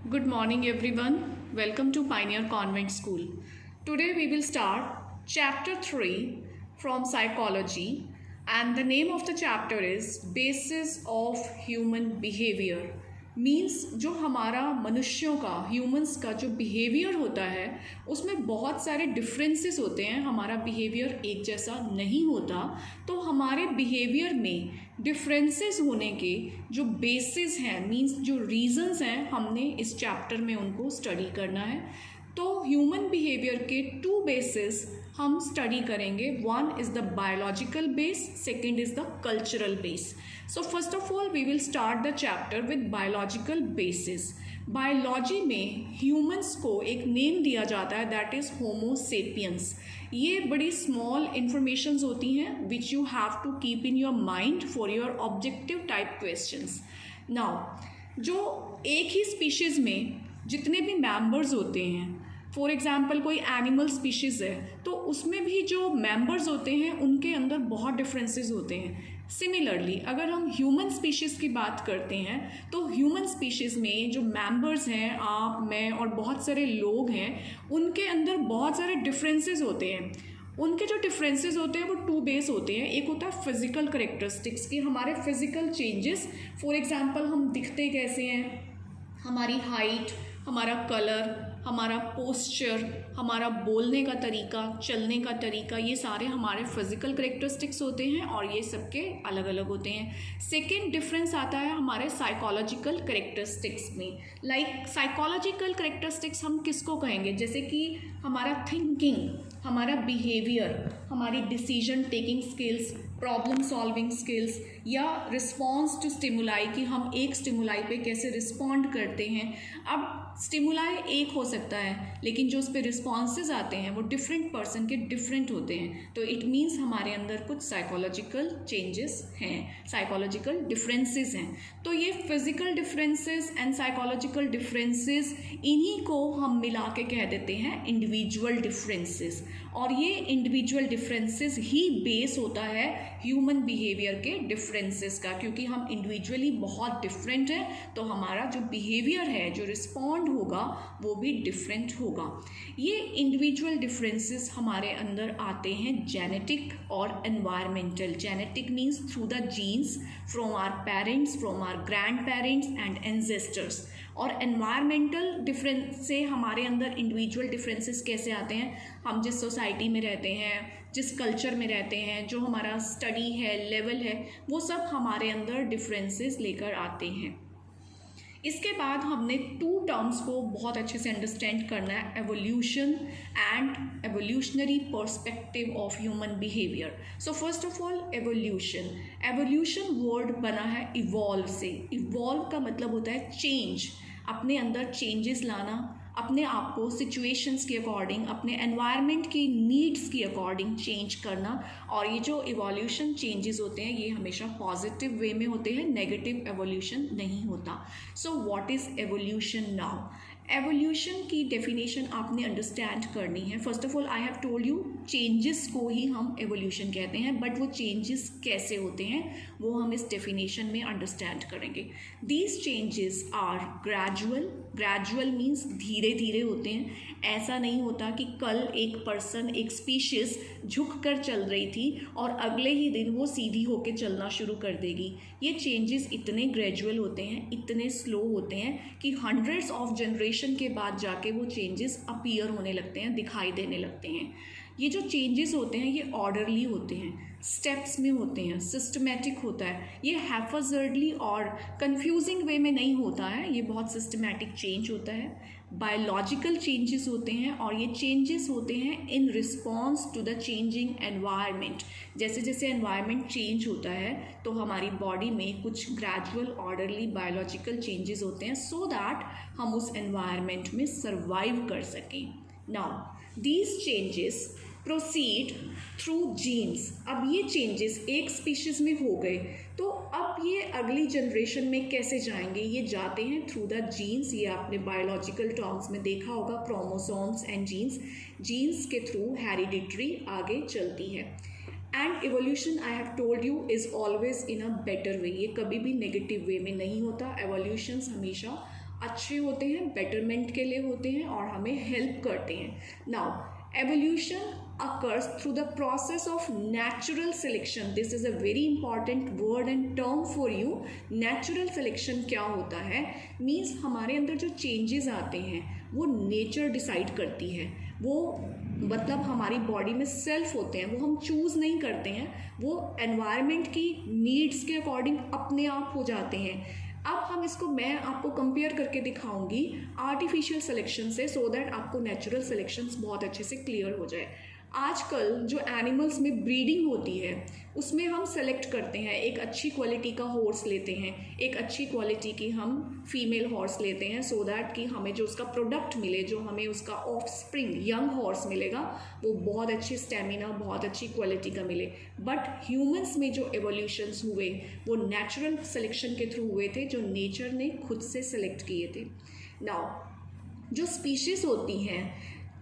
Good morning, everyone. Welcome to Pioneer Convent School. Today we will start chapter 3 from psychology, and the name of the chapter is Basis of Human Behavior. Means जो हमारा मनुष्यों का humans का जो behaviour होता है उसमें बहुत सारे डिफरेंसेस होते हैं. हमारा बिहेवियर एक जैसा नहीं होता, तो हमारे बिहेवियर में डिफरेंसेस होने के जो बेसिस हैं, मीन्स जो रीजंस हैं, हमने इस चैप्टर में उनको स्टडी करना है. तो ह्यूमन बिहेवियर के टू बेसिस हम स्टडी करेंगे. One is the biological base, second is the cultural base. So first of all we will start the chapter with biological basis. Biology में ह्यूमंस को एक नेम दिया जाता है, दैट इज़ होमो सेपियंस. ये बड़ी स्मॉल इंफॉर्मेशंस होती हैं which you have to keep in your mind for your objective type questions. Now जो एक ही स्पीशीज़ में जितने भी मेंबर्स होते हैं, फॉर एग्ज़ाम्पल कोई एनिमल स्पीशीज़ है तो उसमें भी जो मेंबर्स होते हैं उनके अंदर बहुत डिफरेंसेस होते हैं. सिमिलरली अगर हम ह्यूमन स्पीशीज़ की बात करते हैं तो ह्यूमन स्पीशीज़ में जो मेंबर्स हैं, आप, मैं और बहुत सारे लोग हैं, उनके अंदर बहुत सारे डिफरेंसेस होते हैं. उनके जो डिफरेंसेस होते हैं वो टू बेस होते हैं. एक होता है फिज़िकल करेक्टरिस्टिक्स की, हमारे फिज़िकल चेंजेस. फॉर एग्ज़ाम्पल हम दिखते कैसे हैं, हमारी हाइट, हमारा कलर, हमारा पोस्चर, हमारा बोलने का तरीका, चलने का तरीका, ये सारे हमारे फिज़िकल करेक्टरिस्टिक्स होते हैं और ये सबके अलग अलग होते हैं. सेकेंड डिफरेंस आता है हमारे साइकोलॉजिकल करेक्टरिस्टिक्स में. लाइक साइकोलॉजिकल करेक्टरिस्टिक्स हम किसको कहेंगे, जैसे कि हमारा थिंकिंग, हमारा बिहेवियर, हमारी decision taking skills, problem solving skills, या रिस्पॉन्स टू स्टिमुलाई, कि हम एक स्टिमुलाई पे कैसे रिस्पॉन्ड करते हैं. अब स्टिमुलाई एक हो सकता है लेकिन जो उस पर रिस्पॉन्सेज आते हैं वो डिफरेंट पर्सन के डिफरेंट होते हैं. तो इट मीन्स हमारे अंदर कुछ साइकोलॉजिकल चेंजेस हैं, साइकोलॉजिकल डिफरेंसेस हैं. तो ये physical differences and psychological differences, इन्हीं को हम मिला के कह देते हैं इंडिविजुअल डिफरेंसेस. और ये इंडिविजुअल डिफरेंसेस ही बेस होता है ह्यूमन बिहेवियर के डिफरेंसेस का. क्योंकि हम इंडिविजुअली बहुत डिफरेंट हैं तो हमारा जो बिहेवियर है, जो रिस्पॉन्ड होगा, वो भी डिफरेंट होगा. ये इंडिविजुअल डिफरेंसेस हमारे अंदर आते हैं जेनेटिक और environmental. Genetic means through the genes from our parents, from our grandparents and ancestors. और एनवायरमेंटल डिफरेंस से हमारे अंदर इंडिविजुअल डिफरेंसेस कैसे आते हैं, हम जिस सोसाइटी में रहते हैं, जिस कल्चर में रहते हैं, जो हमारा स्टडी है, लेवल है, वो सब हमारे अंदर डिफरेंसेस लेकर आते हैं. इसके बाद हमने टू टर्म्स को बहुत अच्छे से अंडरस्टैंड करना है, evolution and evolutionary perspective of human behaviour. So first of all evolution. Evolution word बना है इवॉल्व से. इवॉल्व का मतलब होता है चेंज, अपने अंदर चेंजेस लाना, अपने आप को सिचुएशंस के अकॉर्डिंग, अपने एनवायरनमेंट की नीड्स के अकॉर्डिंग चेंज करना. और ये जो इवोल्यूशन चेंजेस होते हैं ये हमेशा पॉजिटिव वे में होते हैं, नेगेटिव एवोल्यूशन नहीं होता. So what is evolution now? Evolution की डेफिनेशन आपने अंडरस्टैंड करनी है. First of all I have told you, changes को ही हम एवोल्यूशन कहते हैं, बट वो चेंजेस कैसे होते हैं वो हम इस डेफिनेशन में अंडरस्टैंड करेंगे. These changes are gradual. Gradual means धीरे धीरे होते हैं. ऐसा नहीं होता कि कल एक पर्सन, एक स्पीशीज़ झुक कर चल रही थी और अगले ही दिन वो सीधी होकर चलना शुरू कर देगी. ये चेंजेस इतने ग्रेजुअल होते हैं, इतने स्लो होते हैं कि हंड्रेड्स ऑफ जनरेशन के बाद जाके वो चेंजेस अपीयर होने लगते हैं, दिखाई देने लगते हैं. ये जो चेंजेस होते हैं ये ऑर्डरली होते हैं, स्टेप्स में होते हैं, सिस्टमेटिक होता है. ये हैफर्जर्डली और कंफ्यूजिंग वे में नहीं होता है, ये बहुत सिस्टमेटिक चेंज होता है. बायोलॉजिकल चेंजेस होते हैं और ये चेंजेस होते हैं in response to the changing environment. जैसे जैसे एनवायरनमेंट चेंज होता है तो हमारी बॉडी में कुछ ग्रेजुअल ऑर्डरली बायोलॉजिकल चेंजेस होते हैं सो दैट हम उस एनवायरनमेंट में सर्वाइव कर सकें. Now these changes proceed through genes. अब ये चेंजेस एक स्पीशीज़ में हो गए तो अब ये अगली जनरेशन में कैसे जाएंगे, ये जाते हैं थ्रू द जीन्स. ये आपने बायोलॉजिकल टर्म्स में देखा होगा, क्रोमोसोम्स एंड जीन्स. जीन्स के थ्रू हेरिडिटरी आगे चलती है. And evolution I have told you is always in a better way. ये कभी भी नेगेटिव वे में नहीं होता. एवोल्यूशंस हमेशा अच्छे होते हैं, बेटरमेंट के लिए होते हैं और हमें हेल्प करते हैं. Now evolution occurs through the process of natural selection. This is a very important word and term for you. Natural selection क्या होता है? Means हमारे अंदर जो changes आते हैं वो nature decide करती है. वो मतलब हमारी बॉडी में सेल्फ होते हैं, वो हम चूज़ नहीं करते हैं, वो एनवायरनमेंट की नीड्स के अकॉर्डिंग अपने आप हो जाते हैं. अब हम इसको मैं आपको कंपेयर करके दिखाऊंगी आर्टिफिशियल सिलेक्शन से, सो दैट आपको नेचुरल सिलेक्शंस बहुत अच्छे से क्लियर हो जाए. आजकल जो एनिमल्स में ब्रीडिंग होती है उसमें हम सेलेक्ट करते हैं, एक अच्छी क्वालिटी का हॉर्स लेते हैं, एक अच्छी क्वालिटी की हम फीमेल हॉर्स लेते हैं, सो दैट कि हमें जो उसका प्रोडक्ट मिले, जो हमें उसका ऑफ स्प्रिंग यंग हॉर्स मिलेगा वो बहुत अच्छी स्टेमिना, बहुत अच्छी क्वालिटी का मिले. बट ह्यूमंस में जो एवोल्यूशंस हुए वो नेचुरल सिलेक्शन के थ्रू हुए थे, जो नेचर ने खुद से सेलेक्ट किए थे. नाउ जो स्पीशीज़ होती हैं,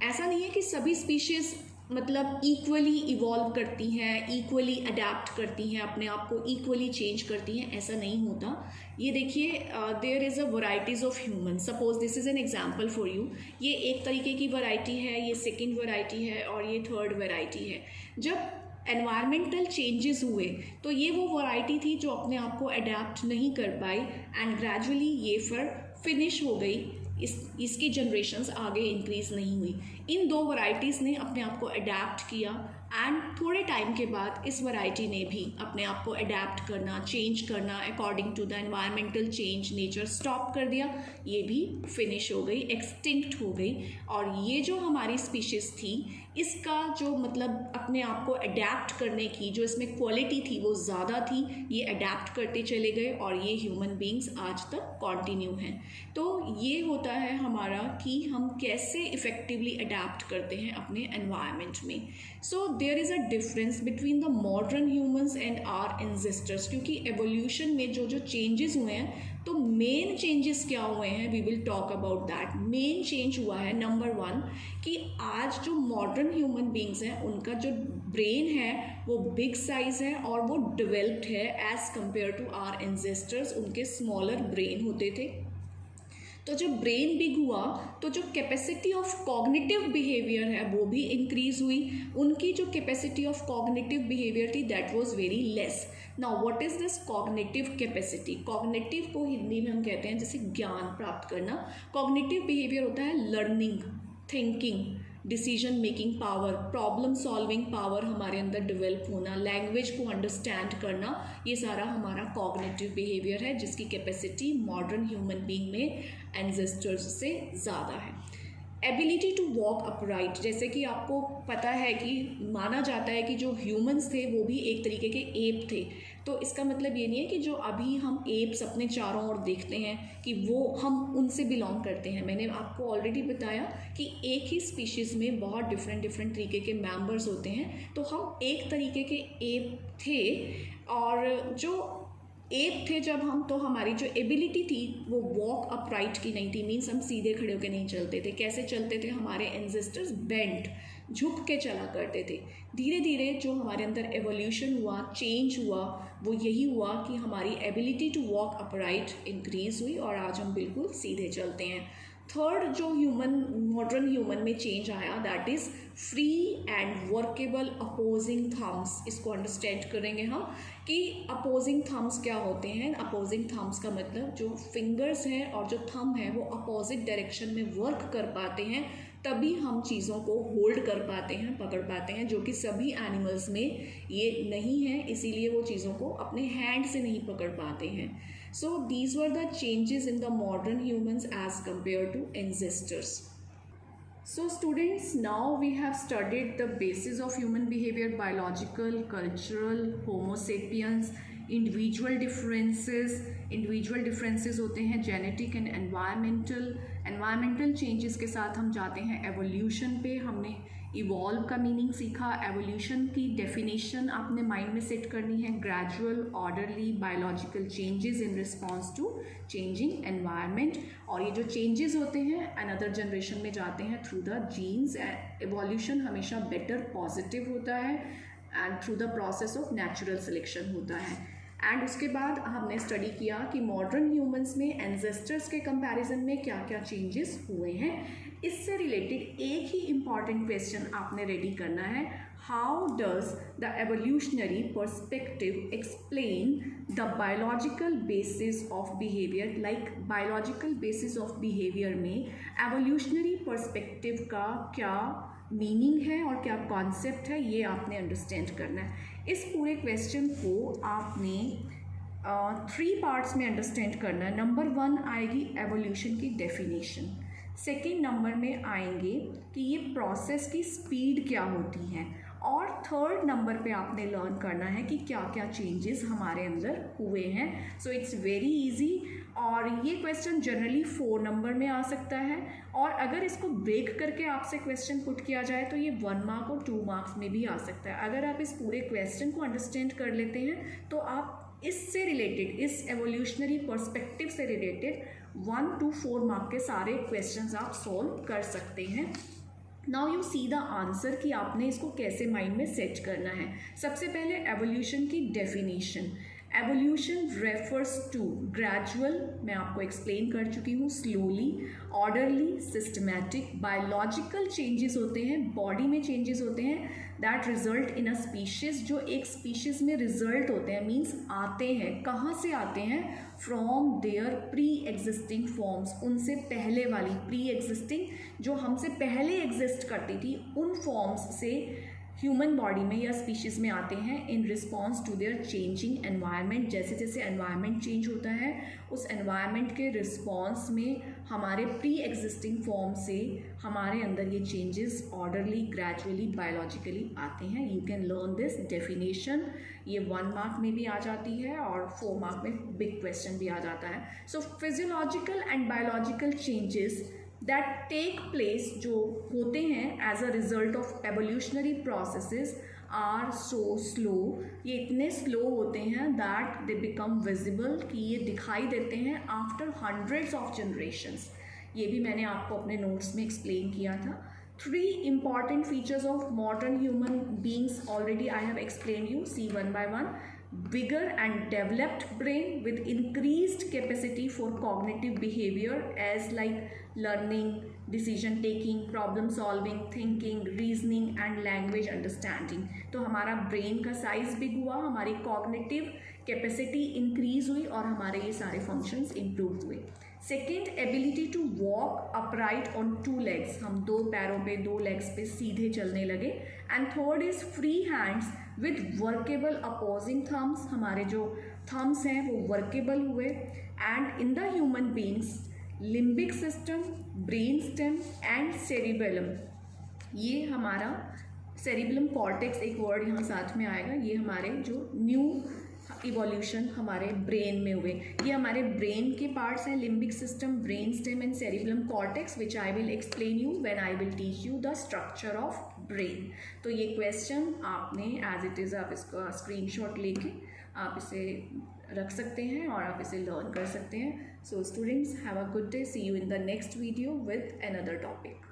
ऐसा नहीं है कि सभी स्पीशीज़ मतलब इक्वली इवॉल्व करती हैं, इक्वली अडेप्ट करती हैं, अपने आप को इक्वली चेंज करती हैं, ऐसा नहीं होता. ये देखिए, there is a varieties of human. Suppose this is an example for you. ये एक तरीके की वैरायटी है, ये सेकंड वैरायटी है और ये थर्ड वैरायटी है. जब एनवायरमेंटल चेंजेस हुए तो ये वो वैरायटी थी जो अपने आप को अडेप्ट नहीं कर पाई एंड ग्रेजुअली ये फिर फिनिश हो गई. इसकी जनरेशन्स आगे इंक्रीज़ नहीं हुई. इन दो वैरायटीज़ ने अपने आप को अडेप्ट किया एंड थोड़े टाइम के बाद इस वैरायटी ने भी अपने आप को अडेप्ट करना, चेंज करना according to the environmental change. Nature stop कर दिया, ये भी फिनिश हो गई, एक्सटिंक्ट हो गई. और ये जो हमारी स्पीशीज़ थी, इसका जो मतलब अपने आप को अडेप्ट करने की जो इसमें क्वालिटी थी वो ज़्यादा थी. ये अडेप्ट करते चले गए और ये ह्यूमन बींग्स आज तक कॉन्टिन्यू हैं. तो ये होता है हमारा कि हम कैसे इफ़ेक्टिवली अडेप्ट करते हैं अपने एनवायरनमेंट में. So there is a difference between the modern humans and our ancestors. क्योंकि एवोल्यूशन में जो जो चेंजेस हुए हैं, तो मेन चेंजेस क्या हुए हैं, we will talk about that. Main change हुआ है नंबर 1 कि आज जो मॉडर्न ह्यूमन बींग्स हैं उनका जो ब्रेन है वो बिग साइज़ है और वो डेवलप्ड है as compare to our ancestors. उनके स्मॉलर ब्रेन होते थे. तो जब ब्रेन बिग हुआ तो जो कैपेसिटी ऑफ कॉग्निटिव बिहेवियर है वो भी इंक्रीज़ हुई. उनकी जो कैपेसिटी ऑफ कॉग्निटिव बिहेवियर थी that was very less. Now what is this cognitive capacity? Cognitive को हिंदी में हम कहते हैं जैसे ज्ञान प्राप्त करना. कॉग्निटिव बिहेवियर होता है learning, thinking, decision making power, problem solving power हमारे अंदर डेवलप होना, लैंग्वेज को अंडरस्टैंड करना, ये सारा हमारा कॉग्निटिव बिहेवियर है जिसकी कैपेसिटी मॉडर्न ह्यूमन बीइंग में एंसेस्टर्स से ज़्यादा है. एबिलिटी टू वॉक अपराइट, जैसे कि आपको पता है कि माना जाता है कि जो ह्यूमंस थे वो भी एक तरीके के एप थे. तो इसका मतलब ये नहीं है कि जो अभी हम एप्स अपने चारों ओर देखते हैं कि वो हम उनसे बिलोंग करते हैं. मैंने आपको ऑलरेडी बताया कि एक ही स्पीशीज़ में बहुत डिफरेंट तरीके के मेंबर्स होते हैं. तो हम एक तरीके के एप थे और जो एप थे जब हम, तो हमारी जो एबिलिटी थी वो वॉक अपराइट की नहीं थी. मीन्स हम सीधे खड़े होकर नहीं चलते थे. कैसे चलते थे? हमारे एंसेस्टर्स बेंट, झुक के चला करते थे. धीरे धीरे जो हमारे अंदर एवोल्यूशन हुआ, चेंज हुआ, वो यही हुआ कि हमारी ability to walk upright increase हुई और आज हम बिल्कुल सीधे चलते हैं. थर्ड जो मॉडर्न ह्यूमन में चेंज आया that is free and workable opposing thumbs. इसको अंडरस्टैंड करेंगे हम कि अपोजिंग थम्स क्या होते हैं. अपोजिंग थम्स का मतलब जो फिंगर्स हैं और जो थंब है वो अपोजिट डायरेक्शन में वर्क कर पाते हैं, तभी हम चीज़ों को होल्ड कर पाते हैं, पकड़ पाते हैं, जो कि सभी एनिमल्स में ये नहीं है. इसीलिए वो चीज़ों को अपने हैंड से नहीं पकड़ पाते हैं. So these were the changes in the modern humans as compared to ancestors. So students, now we have studied the basis of human behavior, biological, cultural, homo sapiens, individual differences होते हैं genetic and environmental changes के साथ हम जाते हैं evolution पे. हमने evolve का मीनिंग सीखा. एवोल्यूशन की डेफिनेशन आपने माइंड में सेट करनी है. Gradual, orderly, biological changes in response to changing environment. और ये जो चेंजेस होते हैं अनदर जनरेशन में जाते हैं थ्रू द जीन्स. एवोल्यूशन हमेशा बेटर, पॉजिटिव होता है and through the process of natural selection होता है. एंड उसके बाद हमने स्टडी किया कि मॉडर्न ह्यूमंस में एंसेस्टर्स के कंपैरिजन में क्या क्या चेंजेस हुए हैं। इससे रिलेटेड एक ही इम्पॉर्टेंट क्वेश्चन आपने रेडी करना है, how does the evolutionary perspective explain the biological basis of behaviour. Like biological basis of behaviour में एवोल्यूशनरी पर्सपेक्टिव का क्या मीनिंग है और क्या कॉन्सेप्ट है, ये आपने अंडरस्टैंड करना है। इस पूरे क्वेश्चन को आपने 3 पार्ट्स में अंडरस्टैंड करना है। नंबर 1 आएगी एवोल्यूशन की डेफिनेशन, सेकेंड नंबर में आएंगे कि ये प्रोसेस की स्पीड क्या होती है, और थर्ड नंबर पे आपने लर्न करना है कि क्या क्या चेंजेस हमारे अंदर हुए हैं। सो इट्स वेरी इजी, और ये क्वेश्चन जनरली 4 नंबर में आ सकता है, और अगर इसको ब्रेक करके आपसे क्वेश्चन पुट किया जाए तो ये 1 मार्क और 2 मार्क्स में भी आ सकता है। अगर आप इस पूरे क्वेश्चन को अंडरस्टैंड कर लेते हैं तो आप इससे रिलेटेड, इस एवोल्यूशनरी पर्सपेक्टिव से रिलेटेड 1 to 4 मार्क के सारे क्वेश्चंस आप सॉल्व कर सकते हैं। Now you see the answer कि आपने इसको कैसे माइंड में सेट करना है। सबसे पहले एवोल्यूशन की definition. Evolution refers to gradual, मैं आपको एक्सप्लेन कर चुकी हूँ, slowly, orderly, systematic biological changes होते हैं, बॉडी में चेंजेस होते हैं that result in a species, जो एक स्पीशीज़ में रिजल्ट होते हैं, मीन्स आते हैं। कहाँ से आते हैं? From their preexisting forms, उनसे पहले वाली प्री एग्जिस्टिंग, जो हमसे पहले एग्जिस्ट करती थी, उन फॉर्म्स से ह्यूमन बॉडी में या स्पीशीज़ में आते हैं in response to their changing environment. जैसे जैसे एनवायरनमेंट चेंज होता है, उस एनवायरनमेंट के रिस्पॉन्स में हमारे प्री एग्जिस्टिंग फॉर्म से हमारे अंदर ये चेंजेस ऑर्डरली, ग्रेजुअली, बायोलॉजिकली आते हैं। You can learn this definition. ये 1 मार्क में भी आ जाती है और 4 मार्क में बिग क्वेश्चन भी आ जाता है। So physiological and biological changes that take place, जो होते हैं as a result of evolutionary processes, are so slow, ये इतने स्लो होते हैं दैट दे बिकम विजिबल, कि ये दिखाई देते हैं आफ्टर हंड्रेड्स ऑफ जनरेशन्स। ये भी मैंने आपको अपने नोट्स में एक्सप्लेन किया था। 3 important features of modern human beings already I have explained you. See one by one. Bigger and developed brain with increased capacity for cognitive behavior as like learning, decision taking, problem solving, thinking, reasoning and language understanding. तो हमारा brain का size big हुआ, हमारी cognitive capacity increase हुई और हमारे ये सारे फंक्शंस इम्प्रूव हुए। Second, ability to walk upright on 2 legs, हम 2 पैरों पे, 2 legs पे सीधे चलने लगे। And third is free hands with workable opposing thumbs, हमारे जो थम्स हैं वो वर्केबल हुए। And in the human beings limbic system, brain stem and cerebellum, ये हमारा सेरिबेलम कॉर्टेक्स, एक वर्ड यहाँ साथ में आएगा, ये हमारे जो न्यू इवोल्यूशन हमारे ब्रेन में हुए, ये हमारे ब्रेन के पार्ट्स हैं, limbic system, brain stem and cerebellum cortex, which I will explain you when I will teach you the structure of brain. तो ये क्वेश्चन आपने एज इट इज़, आप इसका स्क्रीनशॉट लेके आप इसे रख सकते हैं और आप इसे लर्न कर सकते हैं। So students, have a good day, see you in the next video with another topic.